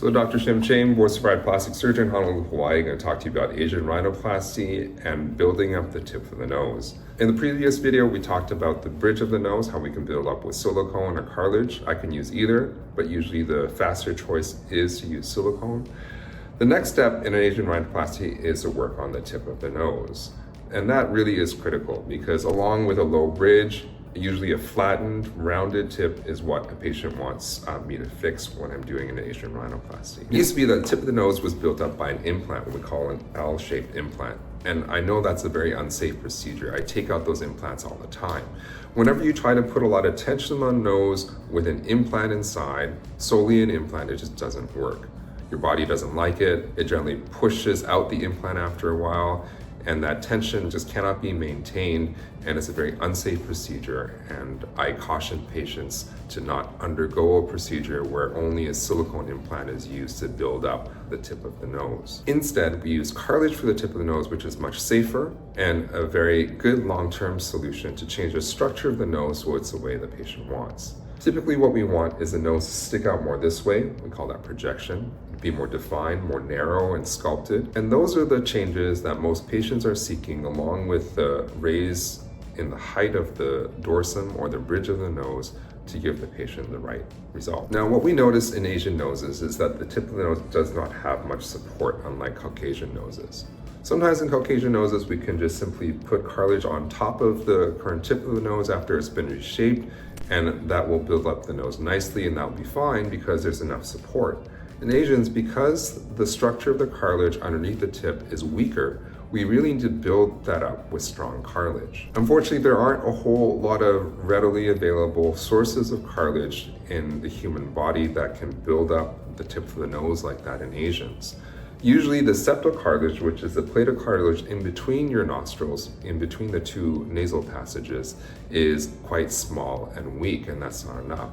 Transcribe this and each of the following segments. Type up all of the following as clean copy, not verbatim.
So Dr. Shim Ching, board-certified plastic surgeon, Honolulu, Hawaii, going to talk to you about Asian rhinoplasty and building up the tip of the nose. In the previous video, we talked about the bridge of the nose, how we can build up with silicone or cartilage. I can use either, but usually the faster choice is to use silicone. The next step in an Asian rhinoplasty is to work on the tip of the nose. And that really is critical because along with a low bridge, usually a flattened, rounded tip is what a patient wants me to fix when I'm doing an Asian rhinoplasty. It used to be that the tip of the nose was built up by an implant, what we call an L-shaped implant. And I know that's a very unsafe procedure. I take out those implants all the time. Whenever you try to put a lot of tension on the nose with an implant inside, solely an implant, it just doesn't work. Your body doesn't like it. It generally pushes out the implant after a while, and that tension just cannot be maintained, and it's a very unsafe procedure. And I caution patients to not undergo a procedure where only a silicone implant is used to build up the tip of the nose. Instead, we use cartilage for the tip of the nose, which is much safer and a very good long-term solution to change the structure of the nose so it's the way the patient wants. Typically what we want is the nose to stick out more this way. We call that projection. Be more defined, more narrow and sculpted. And those are the changes that most patients are seeking, along with the raise in the height of the dorsum or the bridge of the nose to give the patient the right result. Now, what we notice in Asian noses is that the tip of the nose does not have much support, unlike Caucasian noses. Sometimes in Caucasian noses, we can just simply put cartilage on top of the current tip of the nose after it's been reshaped, and that will build up the nose nicely, and that'll be fine because there's enough support. In Asians, because the structure of the cartilage underneath the tip is weaker, we really need to build that up with strong cartilage. Unfortunately, there aren't a whole lot of readily available sources of cartilage in the human body that can build up the tip of the nose like that in Asians. Usually the septal cartilage, which is the plate of cartilage in between your nostrils, in between the two nasal passages, is quite small and weak, and that's not enough.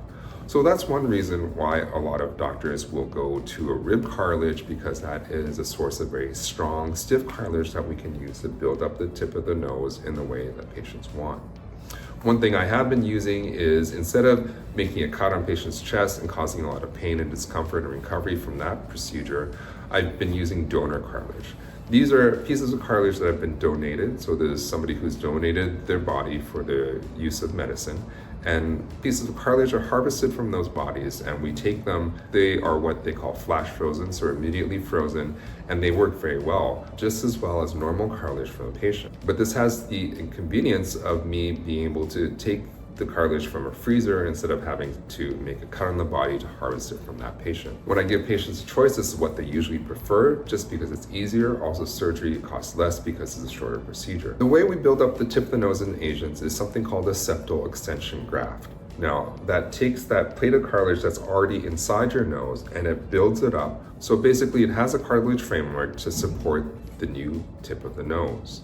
So that's one reason why a lot of doctors will go to a rib cartilage, because that is a source of very strong, stiff cartilage that we can use to build up the tip of the nose in the way that patients want. One thing I have been using is, instead of making a cut on patient's chest and causing a lot of pain and discomfort and recovery from that procedure, I've been using donor cartilage. These are pieces of cartilage that have been donated. So there's somebody who's donated their body for the use of medicine, and pieces of cartilage are harvested from those bodies, and we take them. They are what they call flash frozen, so immediately frozen, and they work very well, just as well as normal cartilage for the patient. But this has the inconvenience of me being able to take the cartilage from a freezer instead of having to make a cut on the body to harvest it from that patient. When I give patients a choice, this is what they usually prefer, just because it's easier. Also, surgery costs less because it's a shorter procedure. The way we build up the tip of the nose in Asians is something called a septal extension graft. Now, that takes that plate of cartilage that's already inside your nose and it builds it up. So basically it has a cartilage framework to support the new tip of the nose.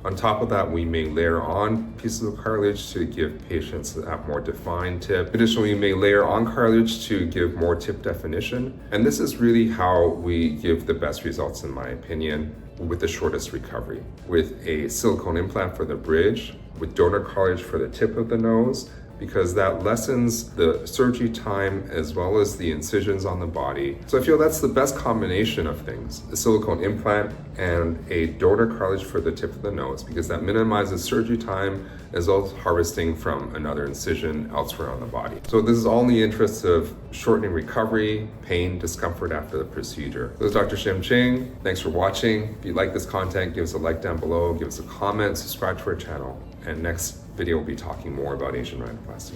On top of that, we may layer on pieces of cartilage to give patients that more defined tip. Additionally, we may layer on cartilage to give more tip definition. And this is really how we give the best results, in my opinion, with the shortest recovery. With a silicone implant for the bridge, with donor cartilage for the tip of the nose, because that lessens the surgery time as well as the incisions on the body. So I feel that's the best combination of things, a silicone implant and a donor cartilage for the tip of the nose, because that minimizes surgery time as well as harvesting from another incision elsewhere on the body. So this is all in the interest of shortening recovery, pain, discomfort after the procedure. This is Dr. Shim Ching. Thanks for watching. If you like this content, give us a like down below, give us a comment, subscribe to our channel, and next video will be talking more about Asian rhinoplasty.